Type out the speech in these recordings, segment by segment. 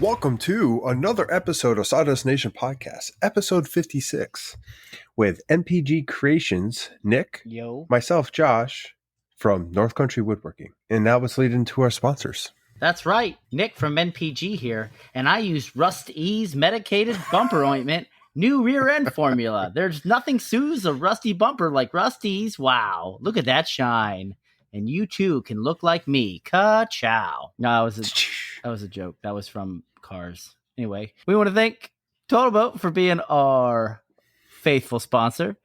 Welcome to another episode of Sawdust Nation Podcast, episode 56, with NPG Creations, Nick, Yo. myself, Josh, from North Country Woodworking. And now let's lead into our sponsors. That's right. Nick from NPG here, and I use Rust Ease Medicated Bumper Ointment, new rear end formula. There's nothing soothes a rusty bumper like Rust Ease. Wow, look at that shine. And you too can look like me. Ka-chow. No, that was a joke. That was from Cars. Anyway, we want to thank Totalboat for being our faithful sponsor.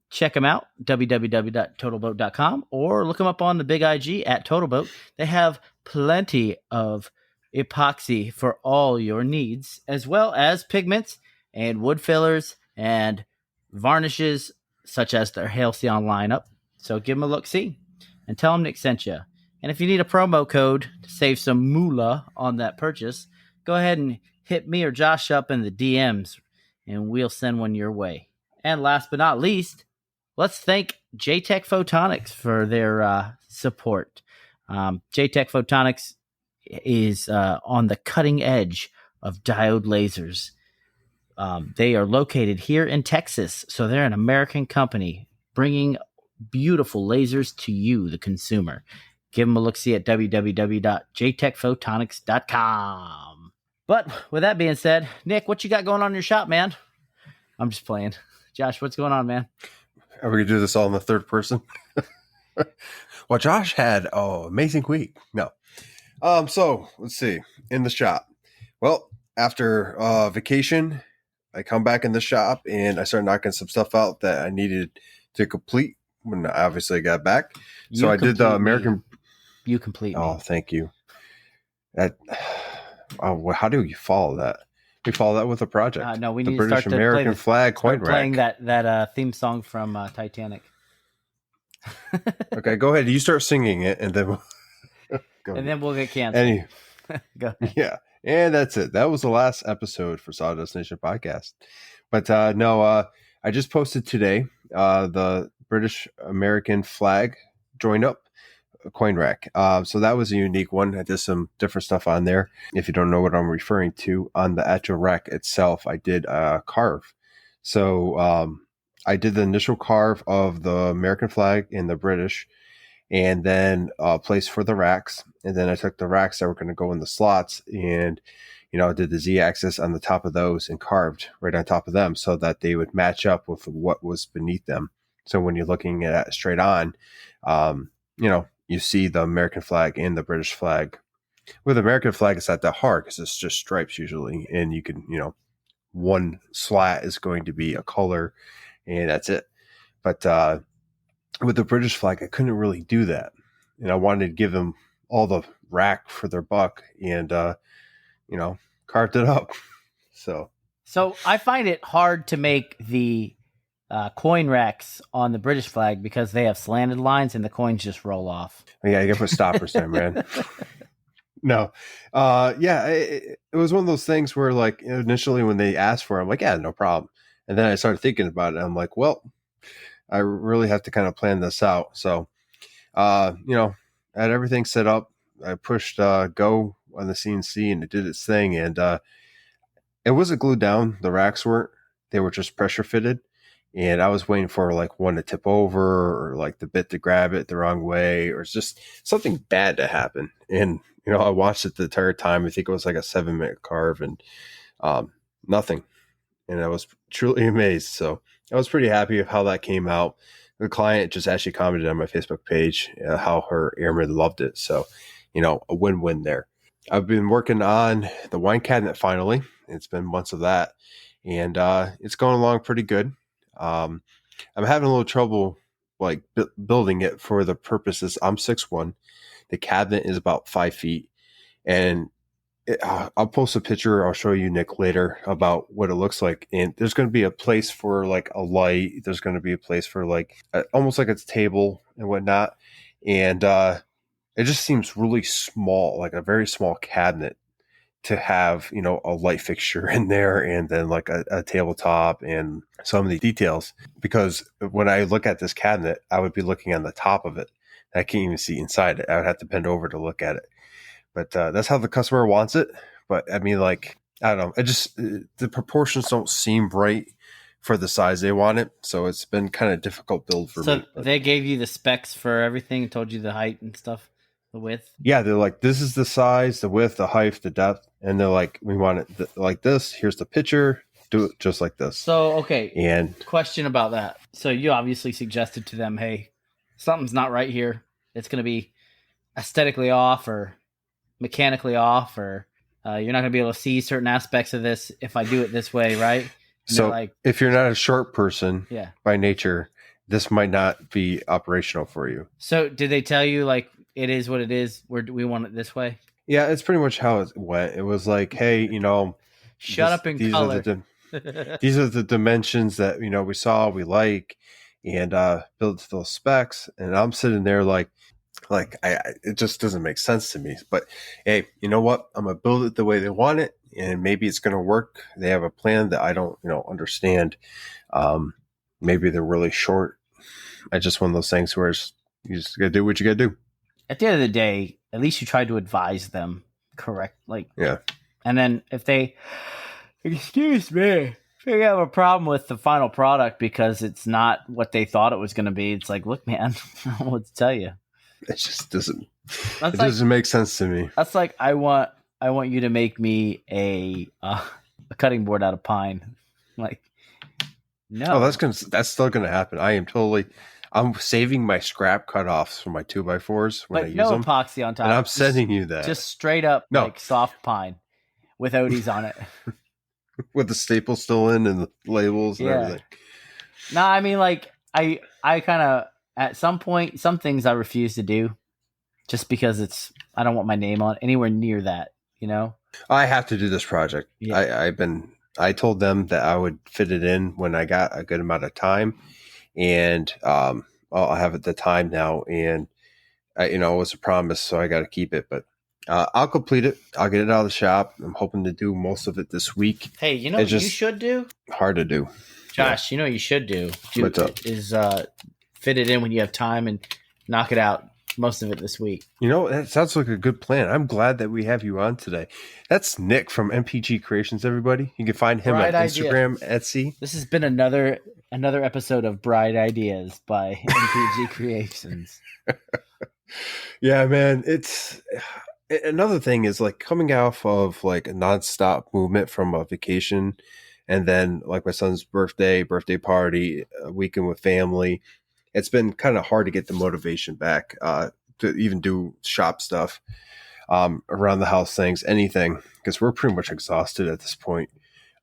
Check them out, www.totalboat.com, or look them up on the big IG at Totalboat. They have plenty of epoxy for all your needs, as well as pigments and wood fillers and varnishes, such as their Halcyon lineup. So give them a look-see and tell them Nick sent you. And if you need a promo code to save some moolah on that purchase, go ahead and hit me or Josh up in the DMs, and we'll send one your way. And last but not least, let's thank Jtechphotonics for their support. Jtechphotonics is on the cutting edge of diode lasers. They are located here in Texas, so they're an American company bringing beautiful lasers to you, the consumer. Give them a look-see at www.jtechphotonics.com. But with that being said, Nick, what you got going on in your shop, man? I'm just playing. Josh, what's going on, man? Are we going to do this all in the third person? Well, Josh had an amazing week. No. So, let's see. In the shop. Well, after vacation, I come back in the shop, and I started knocking some stuff out that I needed to complete when obviously I got back. So I did the American... You complete me. Oh, thank you. How do you follow that? We follow that with a project. No, we the need British to start American flag coin rack. Playing that theme song from Titanic. Okay, go ahead. You start singing it, and then we'll get canceled. Go ahead. Yeah, and that's it. That was the last episode for Sawdust Nation Podcast. But I just posted today the British American flag join up coin rack. So that was a unique one. I did some different stuff on there. If you don't know what I'm referring to, on the actual rack itself, I did carve. So I did the initial carve of the American flag and the British, and then place for the racks. And then I took the racks that were going to go in the slots, and I did the Z-axis on the top of those and carved right on top of them so that they would match up with what was beneath them. So when you're looking at it straight on, you see the American flag and the British flag. With the American flag, it's not that hard because it's just stripes usually. And you can, one slat is going to be a color and that's it. But with the British flag, I couldn't really do that. And I wanted to give them all the rack for their buck and, carved it up. So I find it hard to make the coin racks on the British flag because they have slanted lines and the coins just roll off. Yeah, you gotta put stoppers there, man. No. It was one of those things where like initially when they asked for it, I'm like, yeah, no problem. And then I started thinking about it. I'm like, well, I really have to kind of plan this out. So, I had everything set up. I pushed go on the CNC and it did its thing. And it wasn't glued down. The racks weren't. They were just pressure fitted. And I was waiting for like one to tip over or like the bit to grab it the wrong way or it's just something bad to happen. And, I watched it the entire time. I think it was like a 7-minute carve and nothing. And I was truly amazed. So I was pretty happy with how that came out. The client just actually commented on my Facebook page how her airman loved it. So, a win-win there. I've been working on the wine cabinet finally. It's been months of that. And it's going along pretty good. I'm having a little trouble like building it for the purposes. I'm 6'1". The cabinet is about 5 feet, and I'll post a picture. I'll show you, Nick, later about what it looks like. And there's going to be a place for like a light. There's going to be a place for like almost like it's a table and whatnot. And it just seems really small, like a very small cabinet to have, a light fixture in there and then like a tabletop and some of the details. Because when I look at this cabinet, I would be looking on the top of it. I can't even see inside it. I would have to bend over to look at it. But that's how the customer wants it. but I mean, like, I don't know. It just, the proportions don't seem right for the size they want it. So it's been kind of difficult build for me. So they gave you the specs for everything and told you the height and stuff, the width? Yeah, they're like, this is the size, the width, the height, the depth. And they're like, we want it like this. Here's the picture. Do it just like this. So, okay. And question about that. So you obviously suggested to them, hey, something's not right here. It's going to be aesthetically off or mechanically off, or you're not going to be able to see certain aspects of this if I do it this way, right? And so like, if you're not a short person yeah, by nature, this might not be operational for you. So did they tell you, like, it is what it is? We want it this way? Yeah, it's pretty much how it went. It was like, hey, shut up in color. These are the dimensions that, we saw, we like, and build to those specs. And I'm sitting there like it just doesn't make sense to me. But hey, you know what? I'm going to build it the way they want it, and maybe it's going to work. They have a plan that I don't, understand. Maybe they're really short. I just one of those things where you just got to do what you got to do. At the end of the day, at least you tried to advise them correct. Like, yeah. And then if they, excuse me, if they have a problem with the final product because it's not what they thought it was going to be, it's like, look, man, I don't know what to tell you. It just doesn't. Doesn't make sense to me. That's like, I want you to make me a cutting board out of pine. Like, no. Oh, that's still gonna happen. I'm saving my scrap cutoffs for my 2x4s when I use them. Epoxy on top. And I'm sending you that. Just straight up like soft pine with Odies on it. With the staple still in and the labels and everything. No, I mean, like, I kind of, at some point, some things I refuse to do just because I don't want my name on anywhere near that, I have to do this project. Yeah. I told them that I would fit it in when I got a good amount of time, and I'll have it the time now, and it was a promise, so I got to keep it, but I'll complete it. I'll get it out of the shop. I'm hoping to do most of it this week. Hey, what you should do? Hard to do. Josh, what you should do? What's up? Is fit it in when you have time and knock it out, most of it this week. That sounds like a good plan. I'm glad that we have you on today. That's Nick from MPG Creations, everybody. You can find him at Instagram, Etsy. This has been another episode of Bright Ideas by MPG Creations. Yeah, man. It's another thing is like coming off of like a nonstop movement from a vacation, and then like my son's birthday party, a weekend with family. It's been kind of hard to get the motivation back to even do shop stuff, around the house things, anything, because we're pretty much exhausted at this point.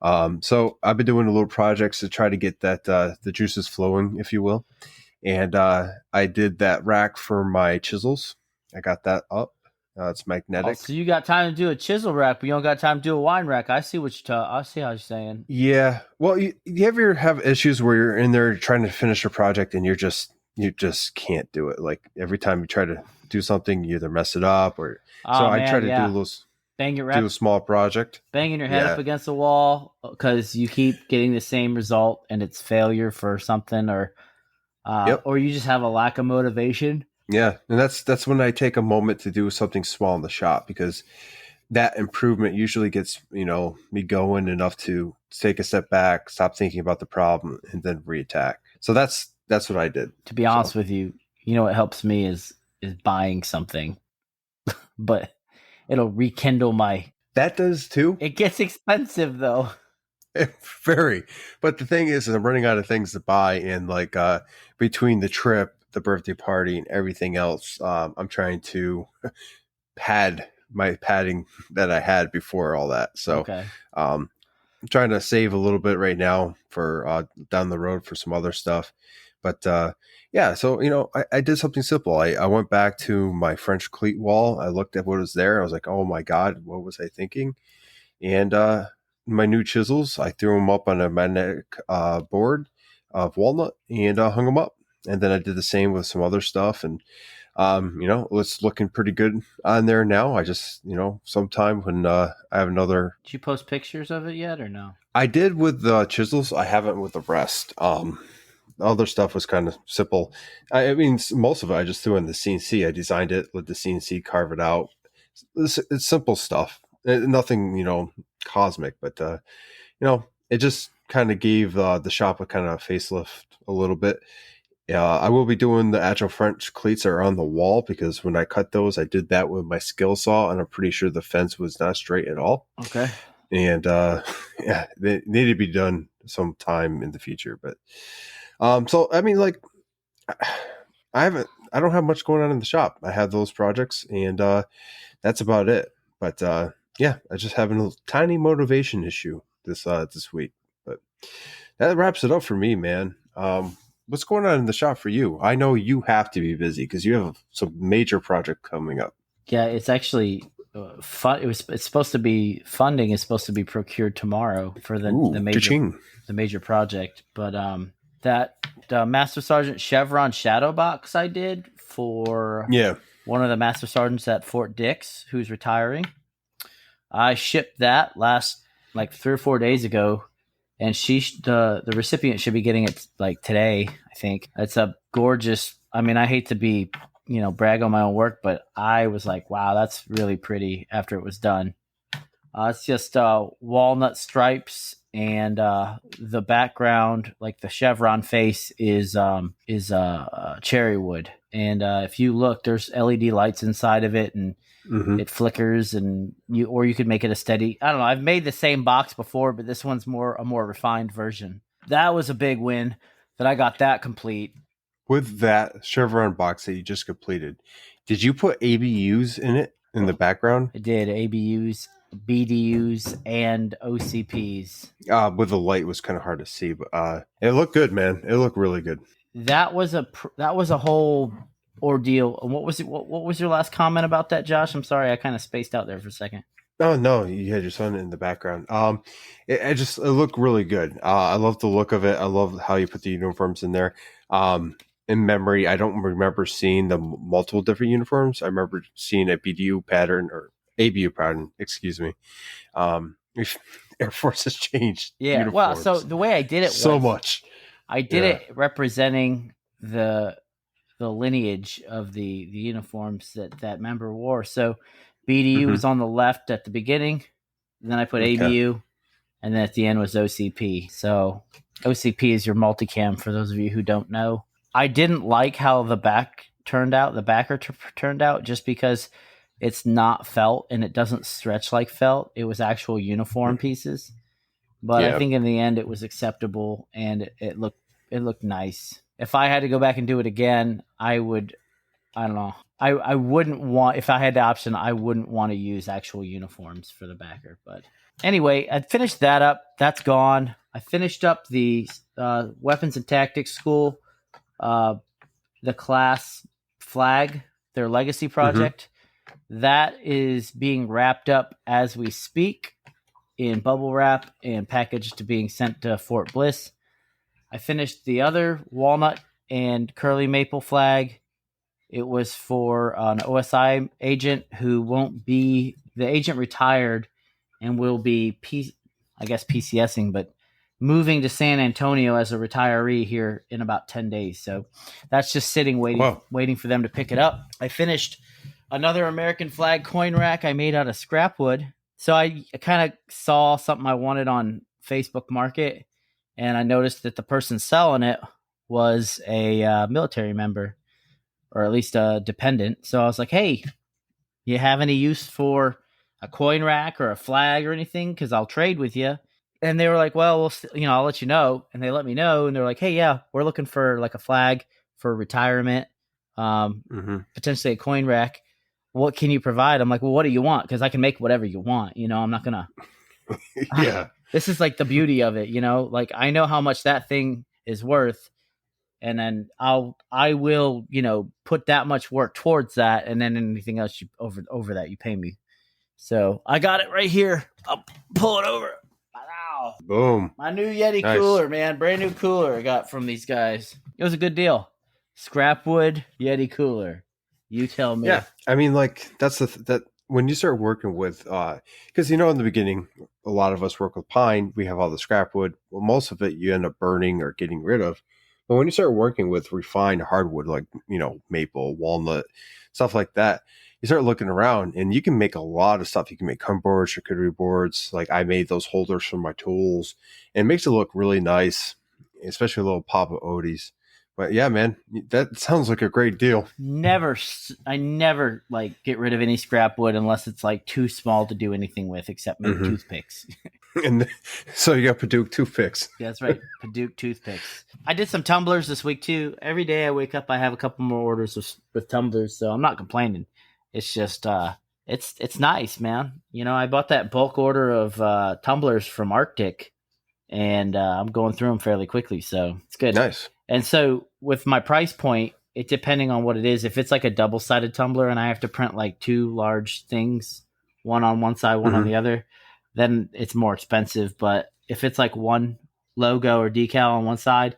So I've been doing a little projects to try to get that the juices flowing, if you will. And I did that rack for my chisels. I got that up. It's magnetic. So you got time to do a chisel rack, but you don't got time to do a wine rack. I see I see how you're saying. Yeah. Well, you ever have issues where you're in there trying to finish a project and you just can't do it? Like every time you try to do something, you either mess it up or. I try to do those. Bang your rep, do a small project. Banging your head up against the wall because you keep getting the same result and it's failure for something, or you just have a lack of motivation. Yeah, and that's when I take a moment to do something small in the shop, because that improvement usually gets me going enough to take a step back, stop thinking about the problem, and then reattack. So that's what I did. To be honest with you, what helps me is buying something, but it'll rekindle my. That does too. It gets expensive though. Very, but the thing is, I'm running out of things to buy, and like between the trip, the birthday party, and everything else, I'm trying to pad my padding that I had before all that. So I'm trying to save a little bit right now for down the road for some other stuff. But so I did something simple. I went back to my French cleat wall. I looked at what was there. I was like, oh my God, what was I thinking? And my new chisels, I threw them up on a magnetic board of walnut and hung them up. And then I did the same with some other stuff, and it's looking pretty good on there now. I just sometime when I have another. Did you post pictures of it yet or no? I did with the chisels. I haven't with the rest. Other stuff was kind of simple. I mean, most of it I just threw in the CNC. I designed it, let the CNC carve it out. It's simple stuff. nothing, cosmic, but it just kind of gave the shop a kind of facelift a little bit. I will be doing the Agile French cleats that are on the wall, because when I cut those, I did that with my skill saw, and I'm pretty sure the fence was not straight at all. Okay. And yeah, they need to be done sometime in the future. But so I mean, like, I don't have much going on in the shop. I have those projects, and that's about it. But yeah, I just have a tiny motivation issue this week. But that wraps it up for me, man. What's going on in the shop for you? I know you have to be busy because you have some major project coming up. Yeah, it's actually fun. It's supposed to be funding is supposed to be procured tomorrow for the major project. But that Master Sergeant Chevron Shadow Box I did for one of the Master Sergeants at Fort Dix who's retiring. I shipped that last like 3 or 4 days ago. And the recipient should be getting it like today, I think. It's a gorgeous. I mean, I hate to be, brag on my own work, but I was like, wow, that's really pretty after it was done. It's just walnut stripes, and the background, like the chevron face, is cherry wood. And if you look, there's LED lights inside of it, and it flickers, and you could make it a steady. I don't know. I've made the same box before, but this one's a more refined version. That was a big win that I got that complete. With that chevron box that you just completed, did you put ABUs in it in the background? I did. ABUs, BDUs, and OCPs. With the light was kind of hard to see, but it looked good, man. It looked really good. That was a whole ordeal. What was it? What was your last comment about that, Josh? I'm sorry, I kind of spaced out there for a second. Oh no, you had your son in the background. It looked really good. I love the look of it. I love how you put the uniforms in there. In memory, I don't remember seeing the multiple different uniforms. I remember seeing a BDU pattern or ABU pattern. Excuse me. Air Force has changed. Yeah. Uniforms. Well, so the way I did it so much. I did it representing the lineage of the uniforms that member wore. So BDU was on the left at the beginning, and then I put ABU, and then at the end was OCP. So OCP is your multicam for those of you who don't know. I didn't like how the back turned out, the backer turned out, just because it's not felt and it doesn't stretch like felt. It was actual uniform pieces. But I think in the end it was acceptable, and it looked nice. If I had to go back and do it again, I don't know. I wouldn't want, if I had the option, I wouldn't want to use actual uniforms for the backer. But anyway, I finished that up. That's gone. I finished up the Weapons and Tactics School, the class flag, their legacy project. That is being wrapped up as we speak in bubble wrap and packaged to being sent to Fort Bliss. I finished the other walnut and curly maple flag. It was for an OSI agent who won't be, the agent retired and will be, PCSing, but moving to San Antonio as a retiree here in about 10 days. So that's just sitting, waiting for them to pick it up. I finished another American flag coin rack I made out of scrap wood. So I kind of saw something I wanted on Facebook Market, and I noticed that the person selling it was a military member, or at least a dependent. So I was like, hey, you have any use for a coin rack or a flag or anything? Because I'll trade with you. And they were like, well, I'll let you know. And they let me know. And they're like, hey, yeah, we're looking for like a flag for retirement, potentially a coin rack. What can you provide? I'm like, well, what do you want? Because I can make whatever you want. I'm not going to. Yeah. This is like the beauty of it, like I know how much that thing is worth. And then I will, put that much work towards that. And then anything else you over that, you pay me. So I got it right here. I'll pull it over. Wow. Boom. My new Yeti cooler, man. Brand new cooler I got from these guys. It was a good deal. Scrap wood Yeti cooler. You tell me. Yeah. I mean, like that's that when you start working with, because in the beginning, a lot of us work with pine. We have all the scrap wood. Well, most of it you end up burning or getting rid of. But when you start working with refined hardwood, like maple, walnut, stuff like that, you start looking around and you can make a lot of stuff. You can make cum boards, charcuterie boards. Like I made those holders for my tools, and it makes it look really nice, especially a little pop of Odies. But yeah, man, that sounds like a great deal. I never like get rid of any scrap wood unless it's like too small to do anything with, except maybe toothpicks. And so you got Paduke toothpicks. That's right, Paduke toothpicks. I did some tumblers this week too. Every day I wake up, I have a couple more orders with tumblers, so I'm not complaining. It's just it's nice, man. You know, I bought that bulk order of tumblers from Arctic, and I'm going through them fairly quickly, so it's good. Nice. And so with my price point, it depending on what it is, if it's like a double-sided tumbler and I have to print like two large things, one on one side, one on the other, then it's more expensive. But if it's like one logo or decal on one side,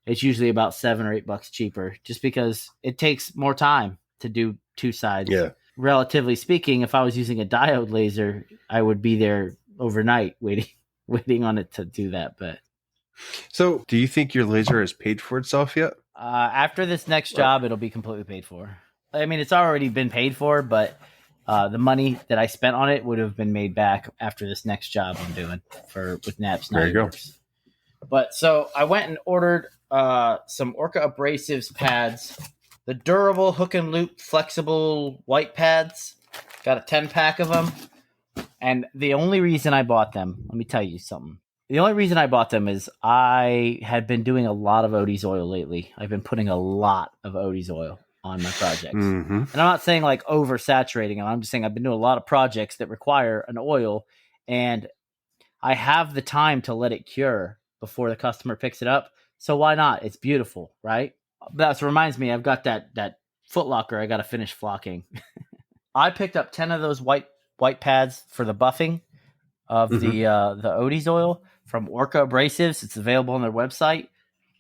it's usually about $7 or $8 cheaper, just because it takes more time to do two sides. Yeah. Relatively speaking, if I was using a diode laser, I would be there overnight waiting on it to do that. But so, do you think your laser has paid for itself yet? after this next job, it'll be completely paid for. I mean, it's already been paid for, but the money that I spent on it would have been made back after this next job I'm doing with Naps. There you go. But so I went and ordered some Orca Abrasives pads, the durable hook and loop flexible white pads. Got a 10-pack of them. And the only reason I bought them, let me tell you something. The only reason I bought them is I had been doing a lot of Odies Oil lately. I've been putting a lot of Odies Oil on my projects. And I'm not saying like oversaturating them. I'm just saying I've been doing a lot of projects that require an oil, and I have the time to let it cure before the customer picks it up. So why not? It's beautiful, right? That reminds me, I've got that foot locker I got to finish flocking. I picked up 10 of those white pads for the buffing of the Odies Oil from Orca Abrasives. It's available on their website.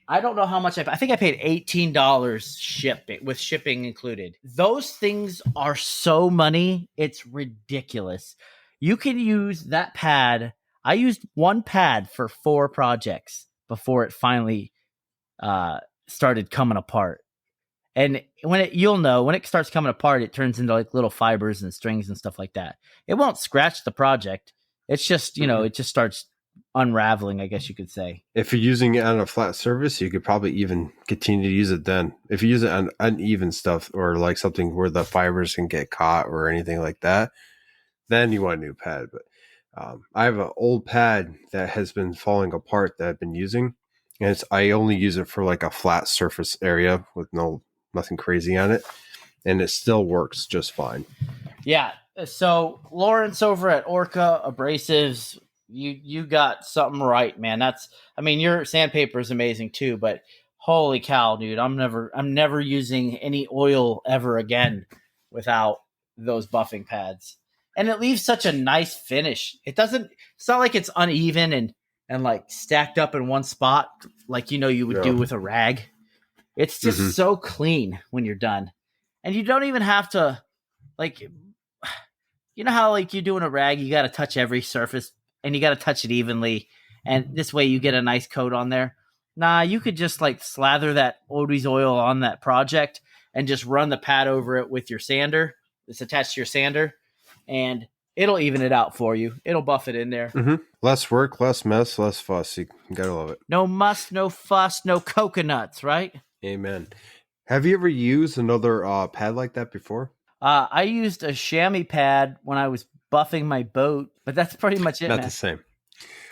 I don't know how much I think I paid $18 with shipping included. Those things are so money, it's ridiculous. You can use that pad. I used one pad for 4 projects before it finally started coming apart. And when it starts coming apart, it turns into like little fibers and strings and stuff like that. It won't scratch the project. It's just, it just starts unraveling, I guess you could say. If you're using it on a flat surface, you could probably even continue to use it then. If you use it on uneven stuff or like something where the fibers can get caught or anything like that, then you want a new pad. But I have an old pad that has been falling apart that I've been using, and I only use it for like a flat surface area with nothing crazy on it, and it still works just fine. Yeah. So Lawrence over at Orca Abrasives, you got something right, man. Your sandpaper is amazing too, but holy cow, dude, I'm never using any oil ever again without those buffing pads. And it leaves such a nice finish. It's not like it's uneven and like stacked up in one spot like you would do with a rag. It's just so clean when you're done. And you don't even have to, like, you know how like you're doing a rag, you got to touch every surface and you got to touch it evenly. And this way you get a nice coat on there. Nah, you could just like slather that Odies oil on that project and just run the pad over it with your sander. It's attached to your sander, and it'll even it out for you. It'll buff it in there. Less work, less mess, less fuss. You gotta love it. No muss, no fuss, no coconuts, right? Amen. Have you ever used another pad like that before? I used a chamois pad when I was buffing my boat, but that's pretty much it. Not the same.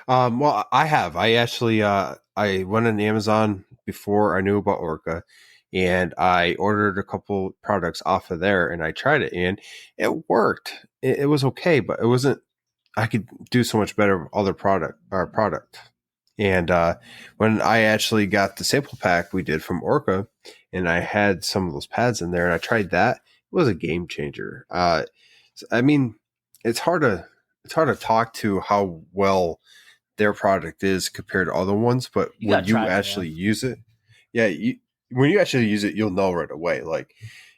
Well, I have. I actually I went on Amazon before I knew about Orca, and I ordered a couple products off of there, and I tried it, and it worked. It was okay, but it wasn't. I could do so much better with other product. And when I actually got the sample pack we did from Orca, and I had some of those pads in there, and I tried that, it was a game changer. It's hard to talk to how well their product is compared to other ones, but when you actually use it, when you actually use it, you'll know right away. Like,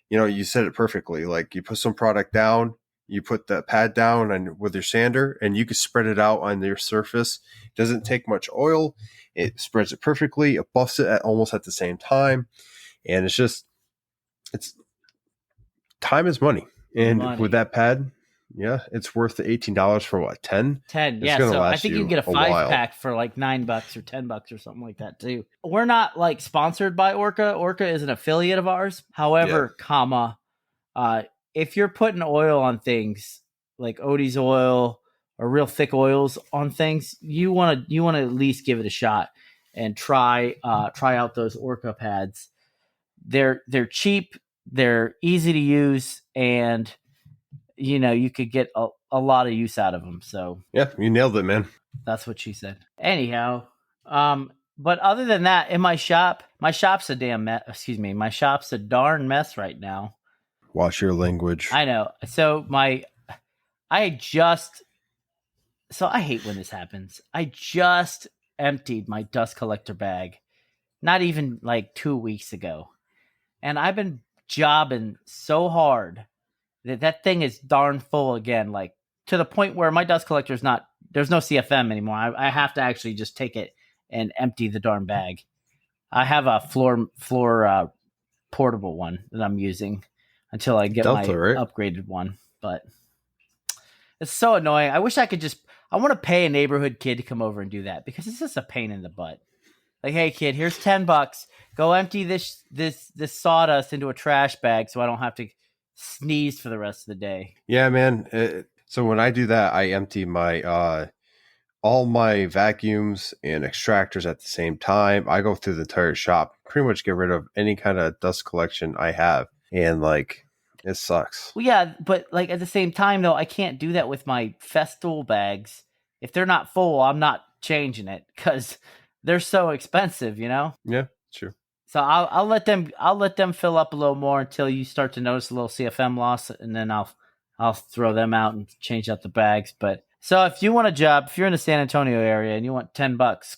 you said it perfectly. Like, you put some product down, you put the pad down and with your sander, and you can spread it out on your surface. It doesn't take much oil. It spreads it perfectly. It buffs it almost at the same time. And it's time is money. And money. with that pad, yeah, it's worth the $18 for what, 10? 10, It's yeah. gonna So I last think you you can get a a while. 5-pack for like $9 or $10 or something like that too. We're not like sponsored by Orca. Orca is an affiliate of ours. However, if you're putting oil on things like Odies Oil or real thick oils on things, you want to at least give it a shot and try out those Orca pads. They're cheap, they're easy to use, and you could get a lot of use out of them. So yeah, you nailed it, man. that's what she said. Anyhow, but other than that, in my shop's a damn mess. Excuse me, my shop's a darn mess right now. Watch your language. I know. So I hate when this happens. I just emptied my dust collector bag, not even like 2 weeks ago. And I've been jobbing so hard that thing is darn full again, like to the point where my dust collector there's no CFM anymore. I have to actually just take it and empty the darn bag. I have a floor portable one that I'm using until I get my upgraded one. But it's so annoying. I wish I could I want to pay a neighborhood kid to come over and do that, because it's just a pain in the butt. Like, hey kid, here's $10. Go empty this sawdust into a trash bag so I don't have to sneeze for the rest of the day. Yeah, man. So when I do that, I empty my all my vacuums and extractors at the same time. I go through the entire shop, pretty much get rid of any kind of dust collection I have, and like, it sucks. Well, yeah, but like at the same time though, I can't do that with my Festool bags. If they're not full, I'm not changing it because they're so expensive, Yeah, sure. So I'll let them fill up a little more until you start to notice a little CFM loss, and then I'll throw them out and change out the bags. But so if you want a job, if you're in the San Antonio area and you want $10,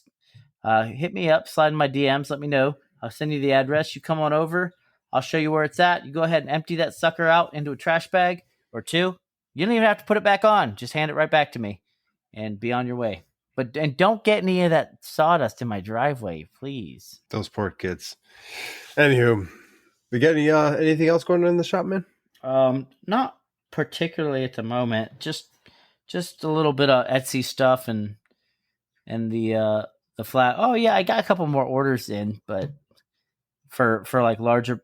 hit me up, slide in my DMs, let me know. I'll send you the address. You come on over. I'll show you where it's at. You go ahead and empty that sucker out into a trash bag or two. You don't even have to put it back on. Just hand it right back to me and be on your way. And don't get any of that sawdust in my driveway, please. Those poor kids. Anywho, we got anything else going on in the shop, man? Not particularly at the moment. Just a little bit of Etsy stuff and the flat. Oh yeah, I got a couple more orders in, but for like larger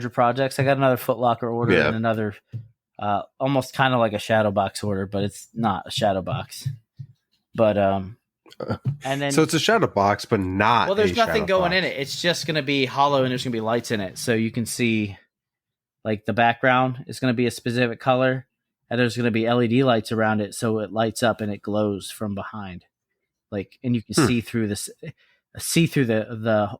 projects, I got another Foot Locker order and another almost kind of like a shadow box order, but it's not a shadow box. But and then so it's a shadow box, but not. Well, there's nothing going in it. It's just going to be hollow, and there's going to be lights in it, so you can see, like, the background is going to be a specific color, and there's going to be LED lights around it, so it lights up and it glows from behind, like, and you can see through the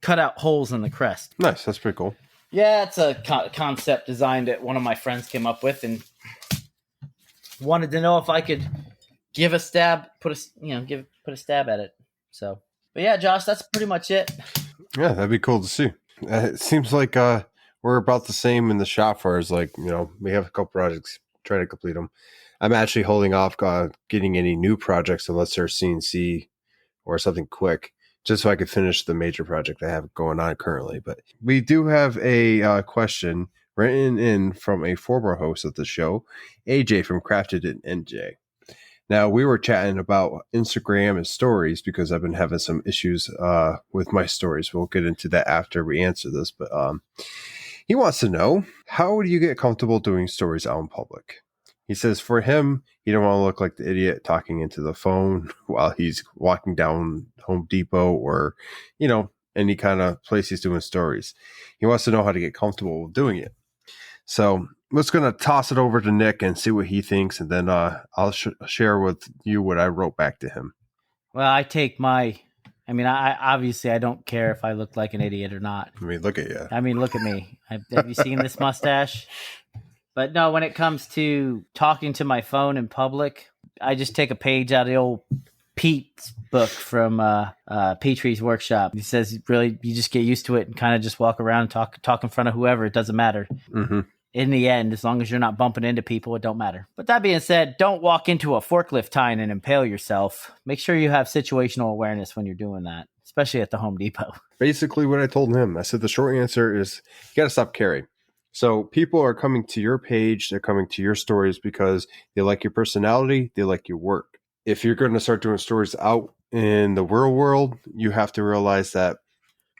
cutout holes in the crest. Nice, that's pretty cool. Yeah, it's a concept design that one of my friends came up with, and wanted to know if I could give a stab, put a stab at it. So, but yeah, Josh, that's pretty much it. Yeah, that'd be cool to see. It seems like we're about the same in the shop for as like, we have a couple projects, try to complete them. I'm actually holding off getting any new projects unless they're CNC or something quick, just so I could finish the major project I have going on currently. But we do have a question written in from a former host of the show, AJ from Crafted in NJ. Now, we were chatting about Instagram and stories because I've been having some issues with my stories. We'll get into that after we answer this. But he wants to know, how do you get comfortable doing stories out in public? He says for him, he don't want to look like the idiot talking into the phone while he's walking down Home Depot or, any kind of place he's doing stories. He wants to know how to get comfortable with doing it. So I'm just going to toss it over to Nick and see what he thinks, and then I'll share with you what I wrote back to him. Well, I obviously I don't care if I look like an idiot or not. Look at you. Look at me. Have you seen this mustache? But no, when it comes to talking to my phone in public, I just take a page out of the old Pete's book from Ptrees Workshop. He says, really, you just get used to it and kind of just walk around and talk in front of whoever. It doesn't matter. Mm-hmm. In the end, as long as you're not bumping into people, it don't matter. But that being said, don't walk into a forklift tine and impale yourself. Make sure you have situational awareness when you're doing that, especially at the Home Depot. Basically what I told him, I said the short answer is you got to stop caring. So people are coming to your page, they're coming to your stories because they like your personality, they like your work. If you're going to start doing stories out in the real world, you have to realize that,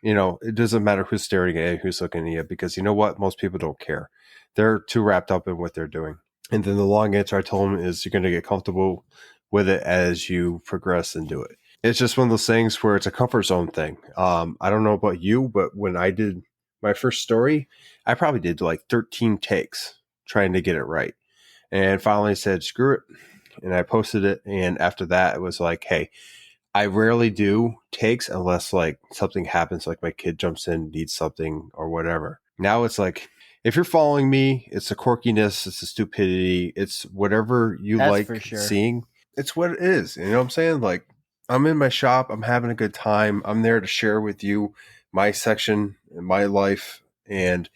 it doesn't matter who's staring at you, who's looking at you, because you know what? Most people don't care. They're too wrapped up in what they're doing. And then the long answer I told them is you're going to get comfortable with it as you progress and do it. It's just one of those things where it's a comfort zone thing. I don't know about you, but when I did my first story, I probably did like 13 takes trying to get it right. And finally said, screw it. And I posted it. And after that, it was like, hey, I rarely do takes unless like something happens, like my kid jumps in, needs something or whatever. Now it's like, if you're following me, it's the quirkiness, it's the stupidity, it's whatever you That's like for sure. seeing. It's what it is. You know what I'm saying? Like, I'm in my shop, I'm having a good time. I'm there to share with you my section in my life. And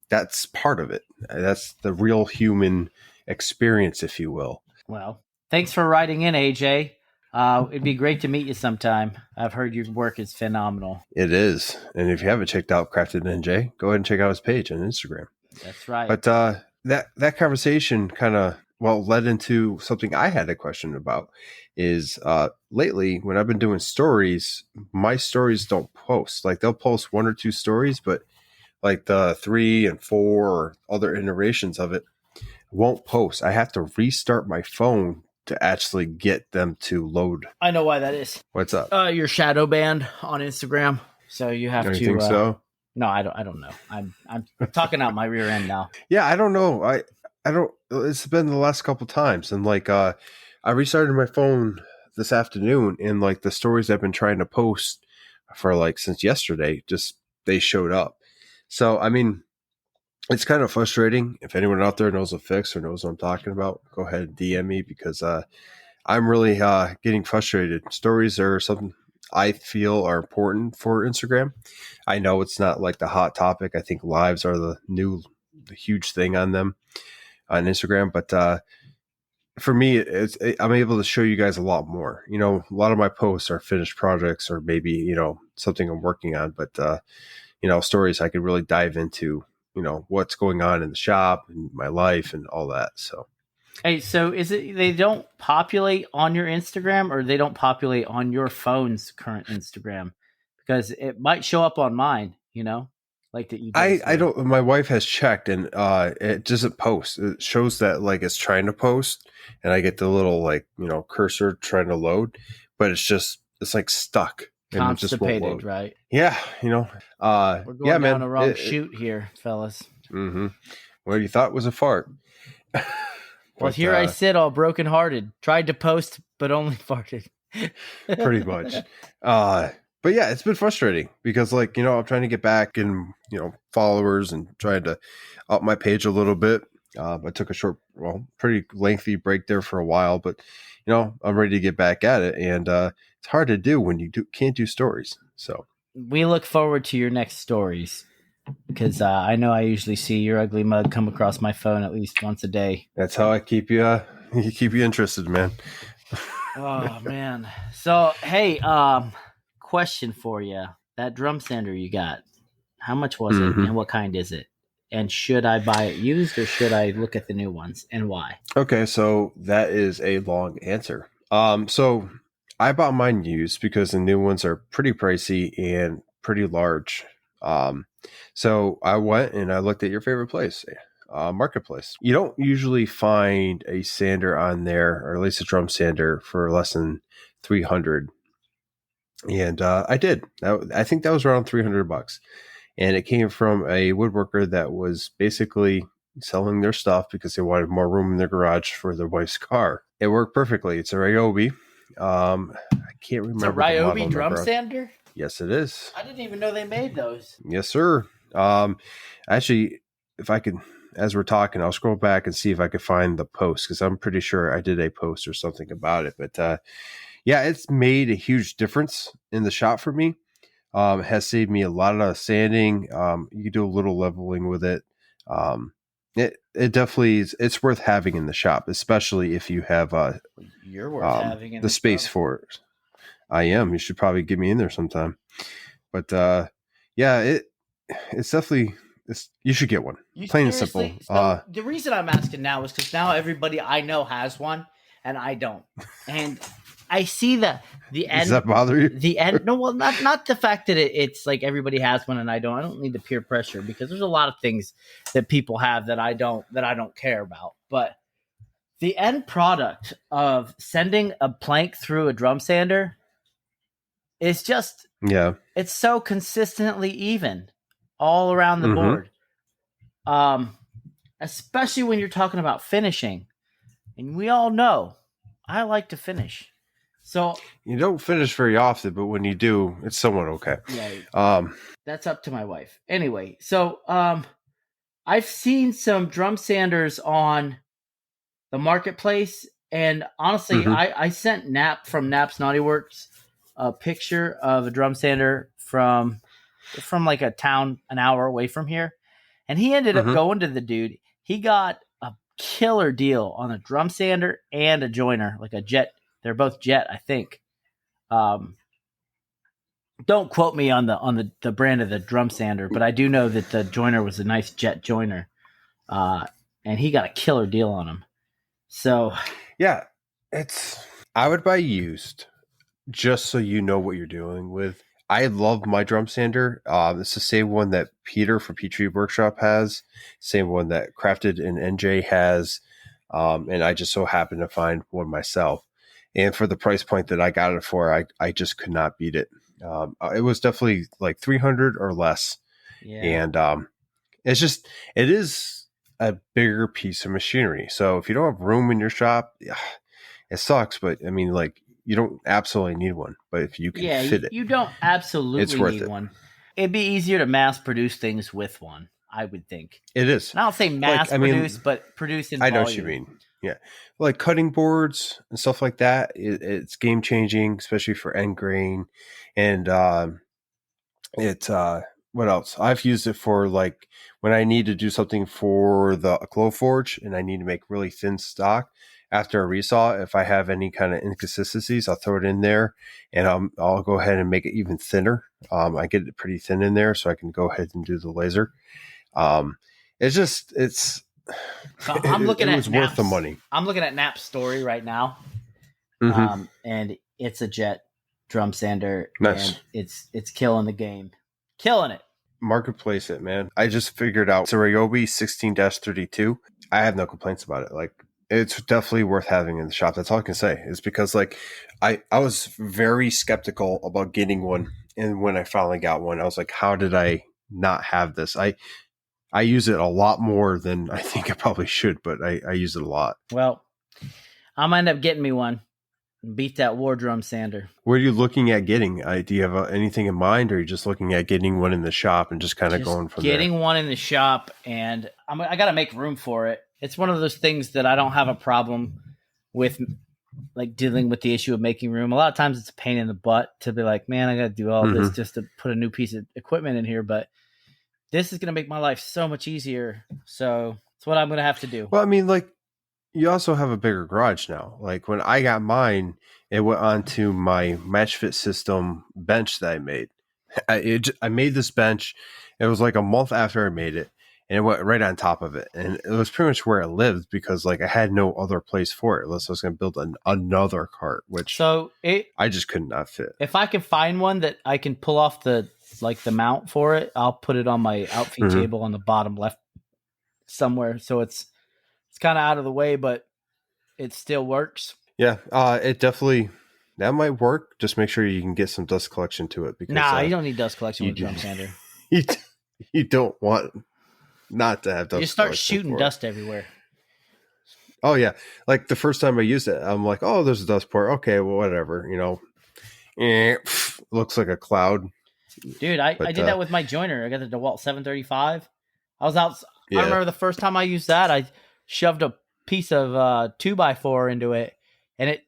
that's part of it. That's the real human experience, if you will. Well, thanks for writing in, AJ. It'd be great to meet you sometime. I've heard your work is phenomenal. It is. And if you haven't checked out Crafted NJ, go ahead and check out his page on Instagram. That's right. But that conversation kind of, led into something I had a question about is lately when I've been doing stories, my stories don't post. Like they'll post 1 or 2 stories, but like the 3 and 4 or other iterations of it won't post. I have to restart my phone to actually get them to load. I know why that is. What's up? You're shadow banned on Instagram, so you have to. You think so? No, I don't know. I'm talking out my rear end now. Yeah, I don't know. I don't. It's been the last couple times, and like I restarted my phone this afternoon, and like the stories I've been trying to post for like since yesterday, just they showed up. So I mean, it's kind of frustrating. If anyone out there knows a fix or knows what I'm talking about, go ahead and DM me because I'm really getting frustrated. Stories are something I feel are important for Instagram. I know it's not like the hot topic. I think lives are the huge thing on them on Instagram. But for me, I'm able to show you guys a lot more. A lot of my posts are finished projects or maybe, something I'm working on. But, stories I could really dive into, what's going on in the shop and my life and all that. So. Hey, so is it they don't populate on your Instagram or they don't populate on your phone's current Instagram? Because it might show up on mine, like that you. I don't. My wife has checked and it doesn't post. It shows that like it's trying to post, and I get the little like cursor trying to load, but it's like stuck. Constipated, right? Yeah, we're going down a wrong shoot here, fellas. Mm-hmm. Well, you thought it was a fart. Well, here I sit all brokenhearted. Tried to post, but only farted. Pretty much. But yeah, it's been frustrating because like, I'm trying to get back in, followers and trying to up my page a little bit. I took a pretty lengthy break there for a while, but I'm ready to get back at it. And it's hard to do when you can't do stories. So we look forward to your next stories. Because I know I usually see your ugly mug come across my phone at least once a day. That's how I keep you interested, man. Oh man! So hey, question for you: that drum sander you got, how much was it, and what kind is it? And should I buy it used or should I look at the new ones, and why? Okay, so that is a long answer. So I bought mine used because the new ones are pretty pricey and pretty large. So I went and I looked at your favorite place, Marketplace. You don't usually find a sander on there, or at least a drum sander, for less than $300. And I did. I think that was around $300, and it came from a woodworker that was basically selling their stuff because they wanted more room in their garage for their wife's car. It worked perfectly. It's a Ryobi. I can't remember. It's a Ryobi drum sander? Yes, it is. I didn't even know they made those. Yes, sir. Actually, if I could, as we're talking, I'll scroll back and see if I could find the post because I'm pretty sure I did a post or something about it. But yeah, it's made a huge difference in the shop for me. It has saved me a lot of sanding. You can do a little leveling with it. It definitely is. It's worth having in the shop, especially if you have you're worth having in the space for it. I am. You should probably get me in there sometime. But yeah, it's definitely You should get one. You Plain and simple. seriously? So the reason I'm asking now is because now everybody I know has one, and I don't. And I see the end. Does that bother you? The end. No, well, not the fact that it's like everybody has one and I don't. I don't need the peer pressure because there's a lot of things that people have that I don't care about. But the end product of sending a plank through a drum sander is just it's so consistently even all around the board. Especially when you're talking about finishing. And we all know I like to finish. So you don't finish very often, but when you do, it's somewhat okay. Yeah. That's up to my wife. Anyway, so I've seen some drum sanders on the marketplace, and honestly, I sent Nap from Nap's Knottyworks a picture of a drum sander from like a town an hour away from here. And he ended up going to the dude. He got a killer deal on a drum sander and a joiner, like a jet. They're both jet, I think. Don't quote me on the brand of the drum sander, but I do know that the joiner was a nice jet joiner. And he got a killer deal on him. So yeah, I would buy used just so you know what you're dealing with. I love my drum sander. It's the same one that Peter from Ptrees Workshop has, same one that Crafted and NJ has, and I just so happened to find one myself. And for the price point that I got it for, I just could not beat it. It was definitely like $300 or less, and it is a bigger piece of machinery. So if you don't have room in your shop, it sucks. But I mean, like, you don't absolutely need one, but if you can fit it, you don't absolutely need one. It'd be easier to mass produce things with one, I would think. It is. And I don't say mass produce, but produce in volume. I know what you mean. Yeah. Like cutting boards and stuff like that. It's game changing, especially for end grain. And what else? I've used it for like when I need to do something for the glow forge and I need to make really thin stock. After a resaw, if I have any kind of inconsistencies, I'll throw it in there and I'll go ahead and make it even thinner. I get it pretty thin in there so I can go ahead and do the laser. It was worth the money. I'm looking at Nap's story right now. And it's a jet drum sander. Nice. And it's killing the game. Killing it. Marketplace it, man. I just figured out it's a Ryobi 16-32. I have no complaints about it. Like, it's definitely worth having in the shop. That's all I can say. It's because like I was very skeptical about getting one, and when I finally got one, I was like, how did I not have this? I use it a lot more than I think I probably should, but I use it a lot. Well, I'm gonna end up getting me one. Beat that war drum sander. What are you looking at getting? Do you have anything in mind, or are you just looking at getting one in the shop and just kind of going from there? Getting one in the shop, and I got to make room for it. It's one of those things that I don't have a problem with, like dealing with the issue of making room. A lot of times it's a pain in the butt to be like, man, I got to do all this just to put a new piece of equipment in here. But this is going to make my life so much easier. So it's what I'm going to have to do. Well, I mean, like, you also have a bigger garage now. Like when I got mine, it went onto my match fit system bench that I made. I made this bench. It was like a month after I made it, and it went right on top of it. And it was pretty much where it lived because like I had no other place for it unless I was going to build another cart, which I just could not fit. If I can find one that I can pull off the mount for it, I'll put it on my outfeed table on the bottom left somewhere. So it's kind of out of the way, but it still works. Yeah, it definitely, that might work. Just make sure you can get some dust collection to it. Because, you don't need dust collection with a drum sander. You don't want not to have dust collection. You start shooting dust everywhere. Oh, yeah. Like the first time I used it, I'm like, oh, there's a dust port. Okay, well, whatever. You know, looks like a cloud. Dude, I did that with my joiner. I got the DeWalt 735. I was out. Yeah. I remember the first time I used that, I shoved a piece of 2x4 into it, and it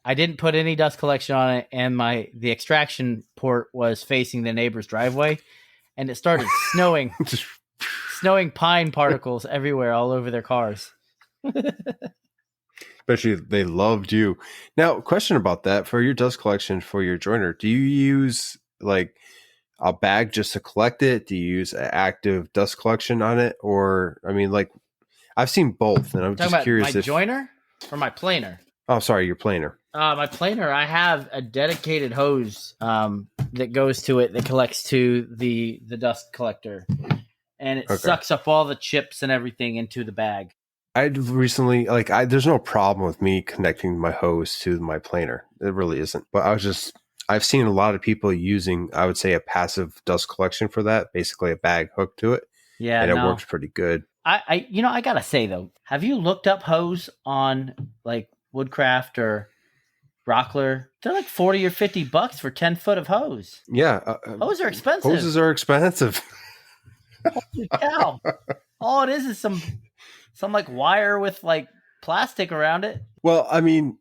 I didn't put any dust collection on it, and the extraction port was facing the neighbor's driveway, and it started snowing pine particles everywhere all over their cars. Especially they loved you. Now, question about that for your dust collection for your joiner. Do you use like a bag just to collect it? Do you use an active dust collection on it? Or, I mean, like, I've seen both, and I'm Talking just about curious my if... joiner or my planer? Oh, sorry, your planer. My planer, I have a dedicated hose that goes to it that collects to the dust collector, and it sucks up all the chips and everything into the bag. I recently, there's no problem with me connecting my hose to my planer. It really isn't. But I've seen a lot of people using, I would say, a passive dust collection for that, basically a bag hooked to it. Yeah, and it works pretty good. I gotta say though, have you looked up hose on like Woodcraft or Rockler? They're like $40 or $50 for 10 foot of hose. Yeah, hoses are expensive. Hoses are expensive. Holy cow! All it is some like wire with like plastic around it. Well, I mean,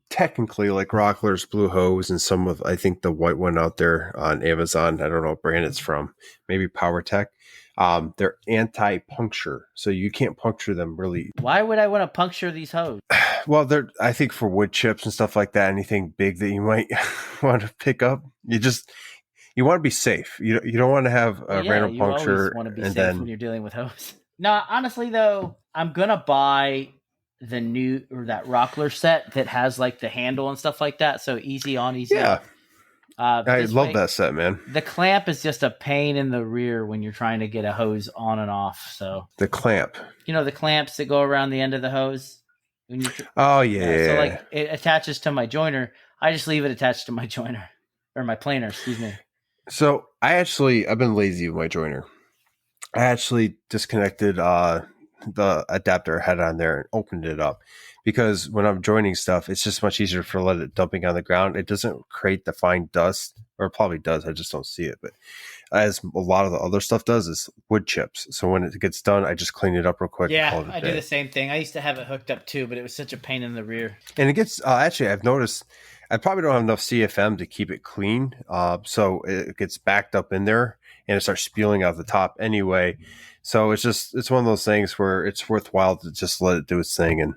technically, like Rockler's blue hose and some of, I think the white one out there on Amazon, I don't know what brand it's from, maybe PowerTech. They're anti-puncture, so you can't puncture them really. Why would I want to puncture these hoses? Well, I think for wood chips and stuff like that, anything big that you might want to pick up, you want to be safe. You don't want to have a random puncture. You want to be safe when you're dealing with hose. No, honestly though, I'm gonna buy the new or that Rockler set that has like the handle and stuff like that, so easy on, easy off. I love that set, man. The clamp is just a pain in the rear when you're trying to get a hose on and off. So the clamp, the clamps that go around the end of the hose. Oh yeah. So like it attaches to my joiner. I just leave it attached to my joiner or my planer. Excuse me. So I've been lazy with my joiner. I actually disconnected the adapter I had on there and opened it up, because when I'm joining stuff, it's just much easier for let it dumping on the ground. It doesn't create the fine dust, or it probably does. I just don't see it. But as a lot of the other stuff does, is wood chips. So when it gets done, I just clean it up real quick. Yeah, I do the same thing. I used to have it hooked up too, but it was such a pain in the rear. And it gets, actually, I've noticed I probably don't have enough CFM to keep it clean. So it gets backed up in there and it starts spewing out the top anyway. So it's one of those things where it's worthwhile to just let it do its thing and,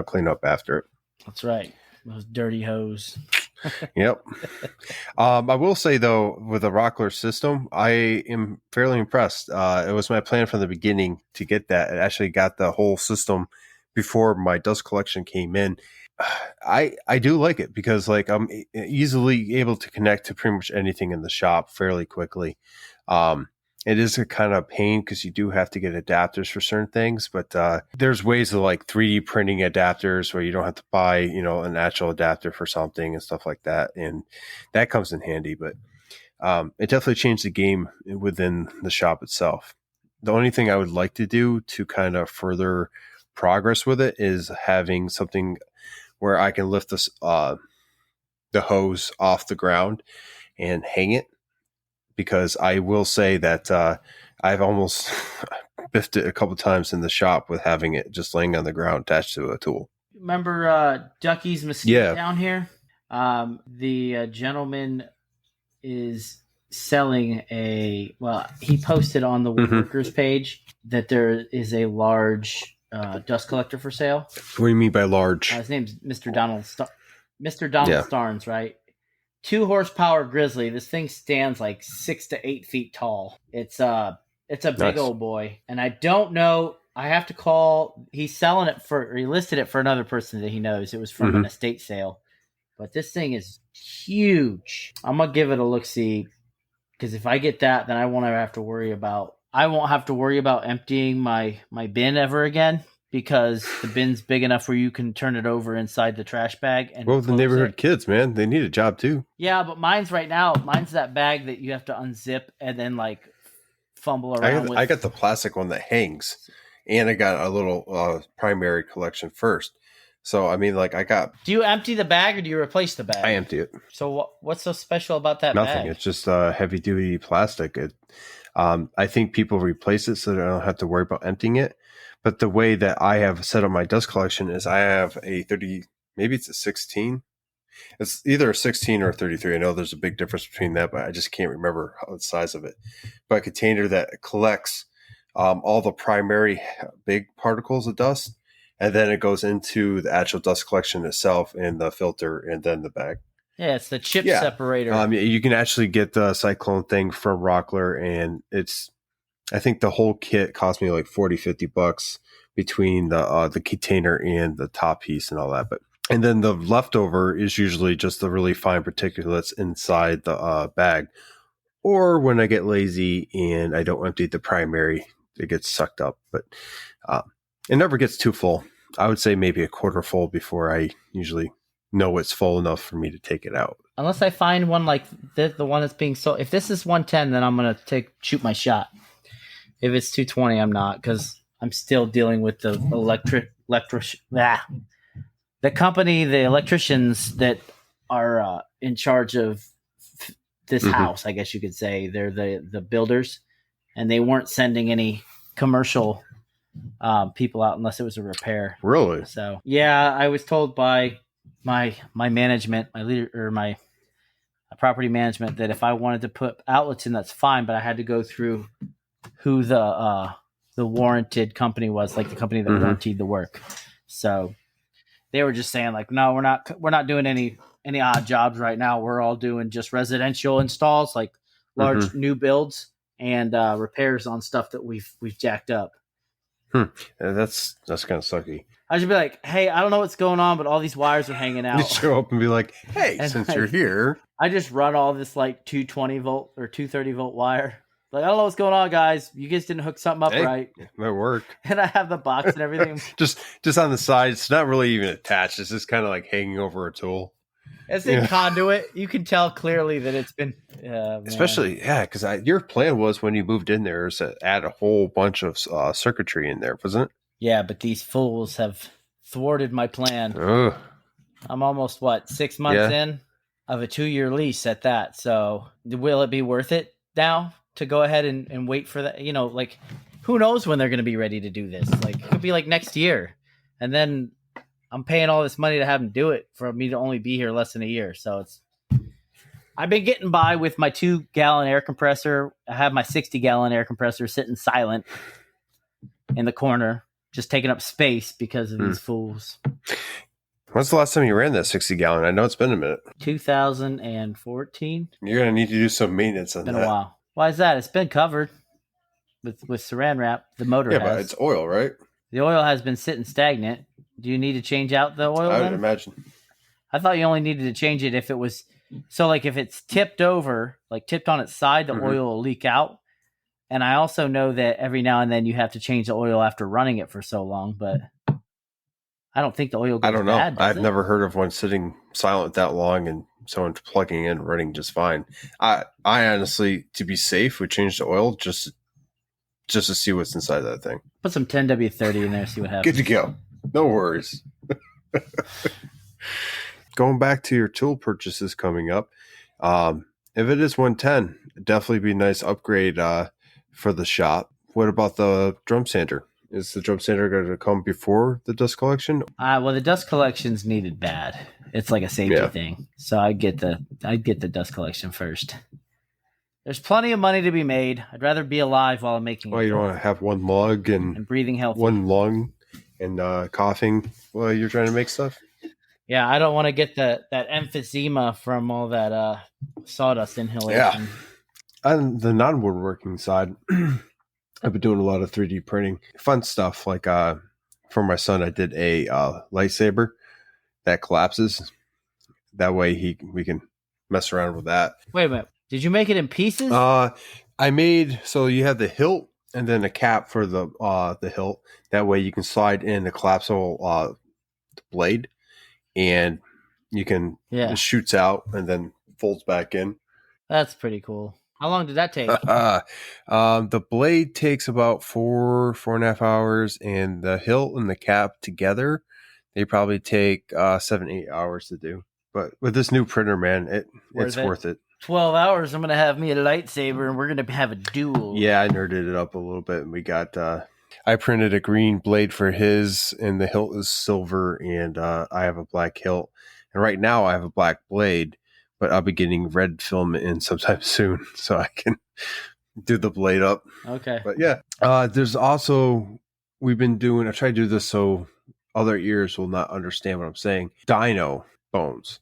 clean up after it. That's right. Those dirty hose. Yep. I will say though, with the Rockler system, I am fairly impressed. It was my plan from the beginning to get that. It actually got the whole system before my dust collection came in. I do like it because I'm easily able to connect to pretty much anything in the shop fairly quickly. It is a kind of pain because you do have to get adapters for certain things, but there's ways of 3D printing adapters where you don't have to buy, an actual adapter for something and stuff like that. And that comes in handy, but it definitely changed the game within the shop itself. The only thing I would like to do to kind of further progress with it is having something where I can lift the hose off the ground and hang it. Because I will say that I've almost biffed it a couple times in the shop with having it just laying on the ground attached to a tool. Remember Ducky's Mesquite down here? The gentleman is selling he posted on the Woodworkers page that there is a large dust collector for sale. What do you mean by large? His name's Mr. Donald Starnes, right? 2 horsepower Grizzly. This thing stands 6 to 8 feet tall. It's a big old boy, and I don't know. I have to call. He's selling it he listed it for another person that he knows. It was from an estate sale, but this thing is huge. I'm gonna give it a look see, because if I get that, then I won't have to worry about emptying my bin ever again. Because the bin's big enough where you can turn it over inside the trash bag. And the neighborhood kids, man, they need a job too. Yeah, but mine's that bag that you have to unzip and then fumble around with. I got the plastic one that hangs, and I got a little primary collection first. So I mean, I got. Do you empty the bag or do you replace the bag? I empty it. So what's so special about that bag? Nothing. It's just heavy duty plastic. I think people replace it so they don't have to worry about emptying it. But the way that I have set up my dust collection is I have a 30, maybe it's a 16. It's either a 16 or a 33. I know there's a big difference between that, but I just can't remember the size of it. But a container that collects all the primary big particles of dust, and then it goes into the actual dust collection itself in the filter and then the bag. Yeah, it's the chip separator. You can actually get the Cyclone thing from Rockler, and I think the whole kit cost me like $40-50 between the container and the top piece and all that. And then the leftover is usually just the really fine particulates inside the bag. Or when I get lazy and I don't empty the primary, it gets sucked up. But it never gets too full. I would say maybe a quarter full before I usually know it's full enough for me to take it out. Unless I find one like the one that's being sold. If this is 110, then I'm going to shoot my shot. If it's 220, I'm not, because I'm still dealing with the the company, the electricians that are in charge of this house, I guess you could say. They're the builders, and they weren't sending any commercial people out unless it was a repair. Really? So, yeah, I was told by my management, my leader, or my property management, that if I wanted to put outlets in, that's fine, but I had to go through who the warranted company was, like the company that warranted the work. So they were just saying like, no, we're not doing any odd jobs right now. We're all doing just residential installs, like large new builds and repairs on stuff that we've jacked up. That's kind of sucky. I should be like, hey, I don't know what's going on, but all these wires are hanging out. You show up and be like, hey, and since you're here. I just run all this like 220 volt or 230 volt wire. Like, I don't know what's going on, guys. You guys didn't hook something up right. That worked. And I have the box and everything. just on the side. It's not really even attached. It's just kind of like hanging over a tool. It's in conduit. You can tell clearly that it's been... Especially, because your plan was when you moved in there is to add a whole bunch of circuitry in there, wasn't it? Yeah, but these fools have thwarted my plan. Ugh. I'm almost, 6 months in of a 2-year lease at that. So will it be worth it now to go ahead and wait for that? You know, like, who knows when they're going to be ready to do this? Like, it could be like next year. And then I'm paying all this money to have them do it for me to only be here less than a year. So I've been getting by with my 2-gallon air compressor. I have my 60-gallon air compressor sitting silent in the corner, just taking up space because of these fools. When's the last time you ran that 60-gallon? I know it's been a minute. 2014. You're going to need to do some maintenance on that. It's been a while. Why is that? It's been covered with saran wrap. The motor has. But it's oil, right? The oil has been sitting stagnant. Do you need to change out the oil? I would imagine. I thought you only needed to change it if it was... So, like, if it's tipped over, like tipped on its side, the oil will leak out. And I also know that every now and then you have to change the oil after running it for so long, but I don't think the oil goes bad. I don't know. I've never heard of one sitting silent that long and someone plugging in running just fine. I honestly, to be safe, would change the oil just to see what's inside that thing. Put some 10W30 in there, see what happens. Good to go. No worries. Going back to your tool purchases coming up, if it is 110, it'd definitely be a nice upgrade for the shop. What about the drum sander? Is the drum sander going to come before the dust collection? Well, the dust collection's needed bad. It's like a safety thing. So I'd get the dust collection first. There's plenty of money to be made. I'd rather be alive while I'm making it. Well, you don't want to have one lung and breathing healthy. One lung and coughing while you're trying to make stuff. Yeah, I don't want to get that emphysema from all that sawdust inhalation. Yeah. On the non-woodworking side, I've been doing a lot of 3D printing. Fun stuff. Like for my son, I did a lightsaber that collapses. That way we can mess around with that. Wait a minute. Did you make it in pieces? I made, so you have the hilt and then a cap for the hilt. That way you can slide in the collapsible blade. And you can, it shoots out and then folds back in. That's pretty cool. How long did that take? The blade takes about 4.5 hours, and the hilt and the cap together, they probably take 7-8 hours to do. But with this new printer, man, it's worth it. 12 hours, I'm going to have me a lightsaber, and we're going to have a duel. Yeah, I nerded it up a little bit, and we got... I printed a green blade for his, and the hilt is silver, and I have a black hilt. And right now I have a black blade, but I'll be getting red film in sometime soon, so I can do the blade up. Okay. But yeah, there's also, I try to do this so other ears will not understand what I'm saying. Dino bones.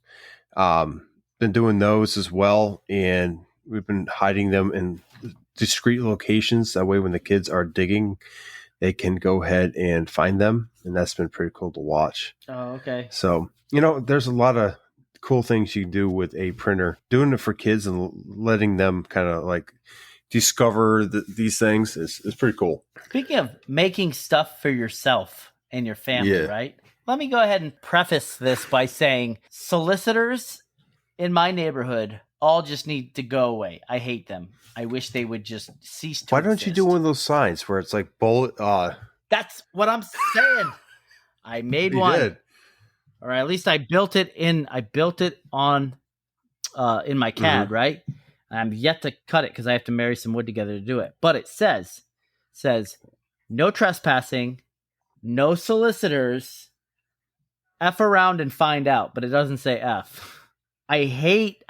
been doing those as well, and we've been hiding them in discrete locations. That way, when the kids are digging, they can go ahead and find them, and that's been pretty cool to watch. Oh, okay. So, there's a lot of cool things you can do with a printer. Doing it for kids and letting them kind of like discover these things is pretty cool. Speaking of making stuff for yourself and your family, right? Let me go ahead and preface this by saying solicitors in my neighborhood all just need to go away. I hate them. I wish they would just cease to Why don't you do one of those signs where it's like bullet? That's what I'm saying. I made one. Did. Or at least I built it on in my CAD, right? I'm yet to cut it because I have to marry some wood together to do it. But it says no trespassing, no solicitors, F around and find out, but it doesn't say F. I hate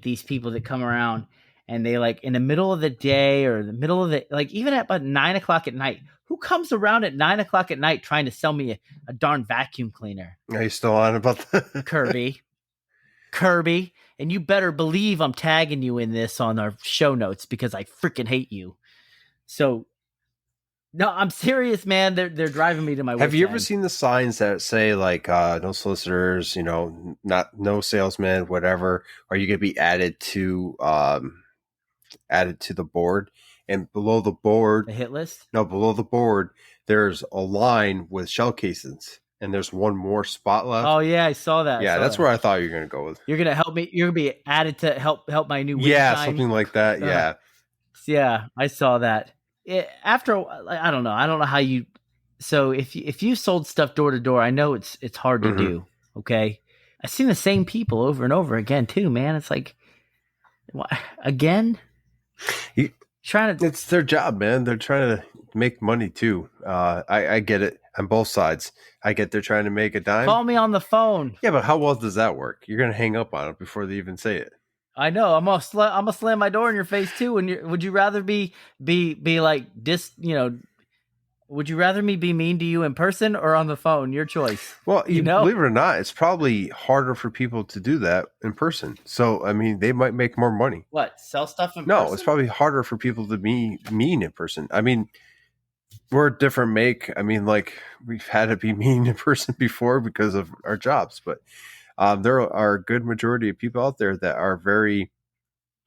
these people that come around and they like in the middle of the day or the middle of the, like even at about 9 o'clock at night. Who comes around at 9 o'clock at night trying to sell me a darn vacuum cleaner? Are you still on about that? Kirby. And you better believe I'm tagging you in this on our show notes because I freaking hate you. So, no, I'm serious, man. They're driving me to my. Have you ever seen the signs that say like no solicitors, no salesmen, whatever? Are you going to be added to the board? And below the board, the hit list? No, below the board, there's a line with shell casings, and there's one more spot left. Oh yeah, I saw that. Yeah, that's where I thought you were going to go with. You're going to help me. You're going to be added to help my new. Yeah, sign. something like that. Yeah. Yeah, I saw that. I don't know how you. So if you sold stuff door to door, I know it's hard to do. Okay, I've seen the same people over and over again too, man. It's like, what, again? It's their job, man. They're trying to make money too. I get it on both sides. I get they're trying to make a dime. Call me on the phone. Yeah, but how well does that work? You're gonna hang up on it before they even say it. I know. I'm gonna slam my door in your face too. And would you rather be like this? Would you rather me be mean to you in person or on the phone? Your choice. Well, believe it or not, it's probably harder for people to do that in person. So, I mean, they might make more money. What? Sell stuff in person? No, it's probably harder for people to be mean in person. I mean, we're a different make. I mean, like, we've had to be mean in person before because of our jobs. But there are a good majority of people out there that are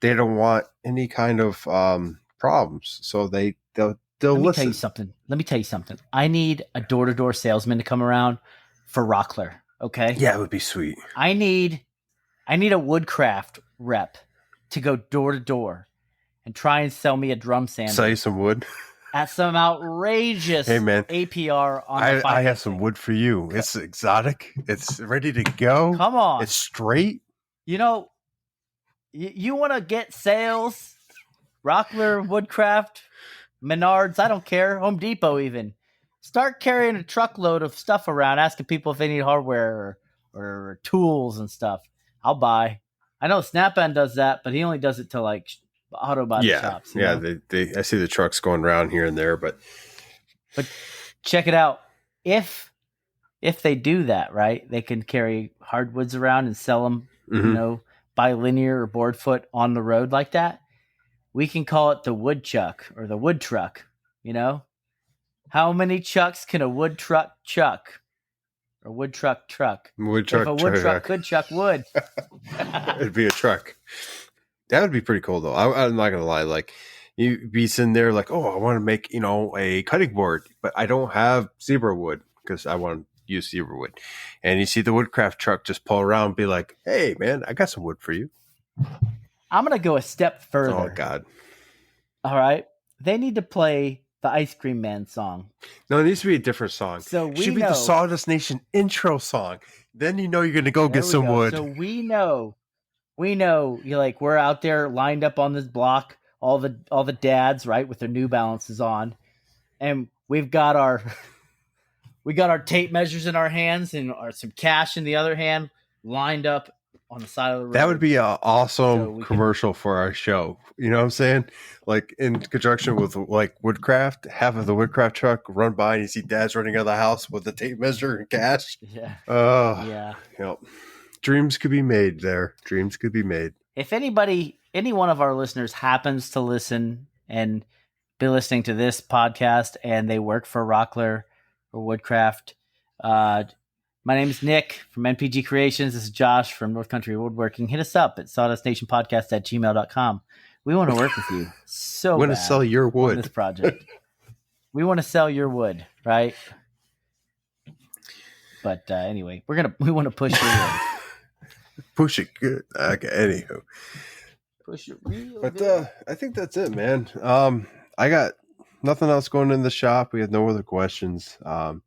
they don't want any kind of problems. So they'll Let me listen. Let me tell you something. I need a door-to-door salesman to come around for Rockler. Okay. Yeah, it would be sweet. I need a Woodcraft rep to go door to door and try and sell me a drum sander. Sell you some wood at some outrageous APR on the I have some wood for you. It's exotic. It's ready to go. Come on. It's straight. You want to get sales? Rockler, Woodcraft, Menards, I don't care. Home Depot even. Start carrying a truckload of stuff around, asking people if they need hardware or tools and stuff. I'll buy. I know Snap-on does that, but he only does it to like auto body shops. Yeah, I see the trucks going around here and there, but check it out. If they do that, right, they can carry hardwoods around and sell them, by linear or board foot on the road like that. We can call it the wood chuck or the wood truck, How many chucks can a wood truck chuck? Or wood truck truck? Wood truck, if a wood truck could chuck wood. It'd be a truck. That would be pretty cool, though. I'm not going to lie. Like, you'd be sitting there like, oh, I want to make, a cutting board, but I don't have zebra wood because I want to use zebra wood. And you see the Woodcraft truck just pull around and be like, hey, man, I got some wood for you. I'm going to go a step further. Oh, God. All right. They need to play the Ice Cream Man song. No, it needs to be a different song. So it should be the Sawdust Nation intro song. Then you're going to go get some wood. So we know we're out there lined up on this block, all the dads, right, with their New Balances on. And we've got our tape measures in our hands and some cash in the other hand, lined up on the side of the road. That would be an awesome commercial for our show. You know what I'm saying? Like in conjunction with like Woodcraft, having the Woodcraft truck run by and you see dads running out of the house with the tape measure and cash. Yeah. Yeah. Yep. Dreams could be made there. Dreams could be made. If any one of our listeners happens to listen and be listening to this podcast and they work for Rockler or Woodcraft, my name is Nick from NPG Creations. This is Josh from North Country Woodworking. Hit us up at sawdustnationpodcast@gmail.com. We want to work with you so We want to bad sell your wood. on this project. We want to sell your wood, right? But anyway, we want to push your wood. Push it good. Okay, anywho. Push it real But good. I think that's it, man. I got nothing else going in the shop. We have no other questions. We're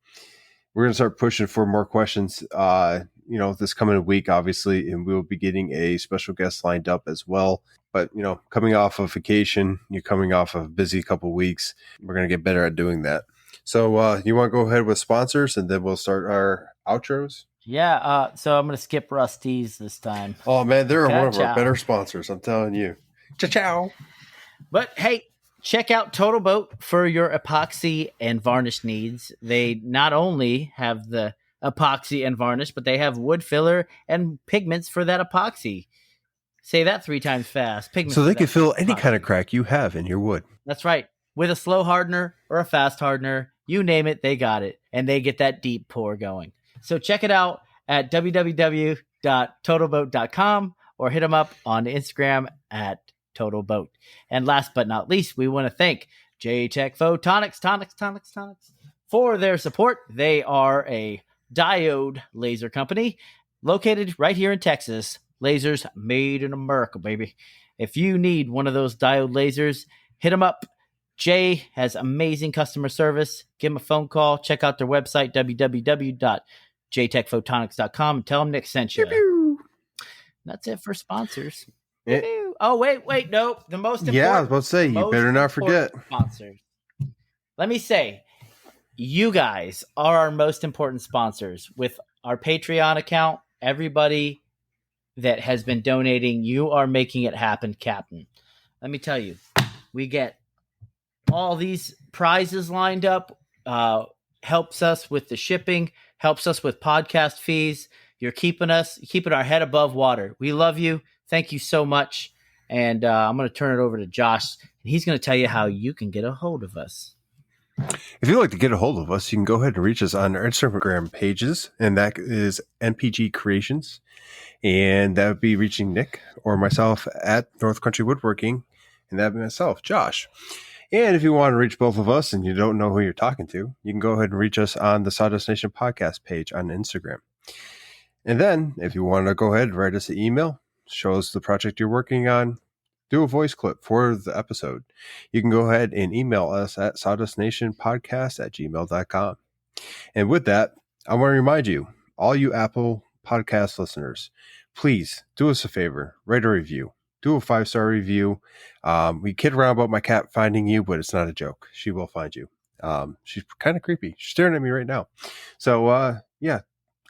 going to start pushing for more questions, this coming week, obviously, and we'll be getting a special guest lined up as well. But, coming off of vacation, you're coming off of a busy couple weeks. We're going to get better at doing that. So you want to go ahead with sponsors, and then we'll start our outros? Yeah, so I'm going to skip Rusty's this time. Oh, man, they're one of Ciao. our better sponsors. I'm telling you. Ciao. But, hey, check out Totalboat for your epoxy and varnish needs. They not only have the epoxy and varnish, but they have wood filler and pigments for that epoxy. Say that 3 times fast. Pigments So they for can that fill any epoxy. kind of crack you have in your wood. That's right. With a slow hardener or a fast hardener, you name it, they got it. And they get that deep pour going. So check it out at www.totalboat.com or hit them up on Instagram at Totalboat. And last but not least, we want to thank Jtechphotonics for their support. They are a diode laser company located right here in Texas. Lasers made in America, baby. If you need one of those diode lasers, hit them up. Jay has amazing customer service. Give them a phone call. Check out their website, www.jtechphotonics.com, and tell them Nick sent you. Pew, That's it for sponsors. pew. Oh, wait, no. The most important. Yeah, I was about to say, you most better not forget. important sponsors. Let me say, you guys are our most important sponsors. With our Patreon account, everybody that has been donating, you are making it happen, Captain. Let me tell you, we get all these prizes lined up, helps us with the shipping, helps us with podcast fees. You're keeping our head above water. We love you. Thank you so much. And I'm going to turn it over to Josh, and he's going to tell you how you can get a hold of us. If you'd like to get a hold of us, you can go ahead and reach us on our Instagram pages, and that is NPG Creations. And that would be reaching Nick or myself at North Country Woodworking, and that would be myself, Josh. And if you want to reach both of us and you don't know who you're talking to, you can go ahead and reach us on the Sawdust Nation Podcast page on Instagram. And then if you want to go ahead and write us an email, show us the project you're working on, do a voice clip for the episode, you can go ahead and email us at sawdustnationpodcast@gmail.com. And with that, I want to remind you, all you Apple podcast listeners, please do us a favor, write a review. Do a 5-star review. We kid around about my cat finding you, but it's not a joke. She will find you. She's kind of creepy. She's staring at me right now. So, yeah,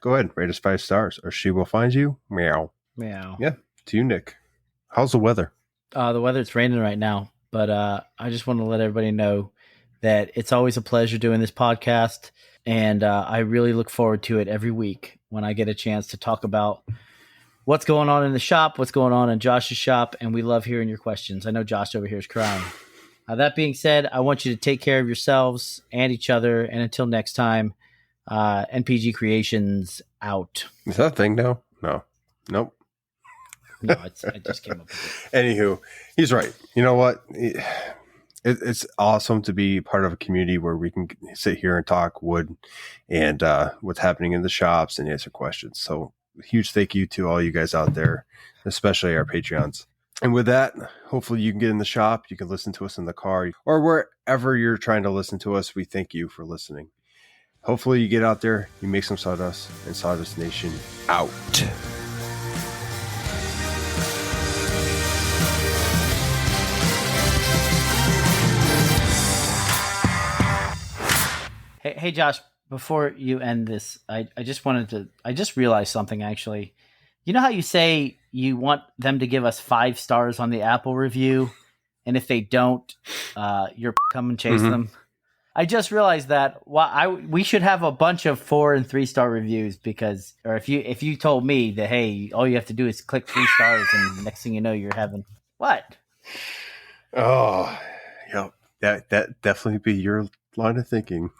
go ahead and rate us 5 stars, or she will find you. Meow. Meow. Yeah, to you, Nick. How's the weather? The weather, it's raining right now, but I just want to let everybody know that it's always a pleasure doing this podcast, and I really look forward to it every week when I get a chance to talk about what's going on in the shop, what's going on in Josh's shop, and we love hearing your questions. I know Josh over here is crying. That being said, I want you to take care of yourselves and each other, and until next time, NPG Creations out. Is that a thing now? No. Nope. No, I just came up with it. Anywho, he's right. You know what? It's awesome to be part of a community where we can sit here and talk wood and what's happening in the shops and answer questions. So huge thank you to all you guys out there, especially our Patreons. And with that, hopefully you can get in the shop. You can listen to us in the car or wherever you're trying to listen to us. We thank you for listening. Hopefully you get out there, you make some sawdust, and Sawdust Nation out. Hey, Josh, before you end this, I just realized something actually. You know how you say you want them to give us 5 stars on the Apple review, and if they don't, you're come and chase them? I just realized that we should have a bunch of 4 and 3 star reviews because, or if you told me that, hey, all you have to do is click 3 stars and next thing you know, you're having what? Oh, yep. That definitely be your line of thinking.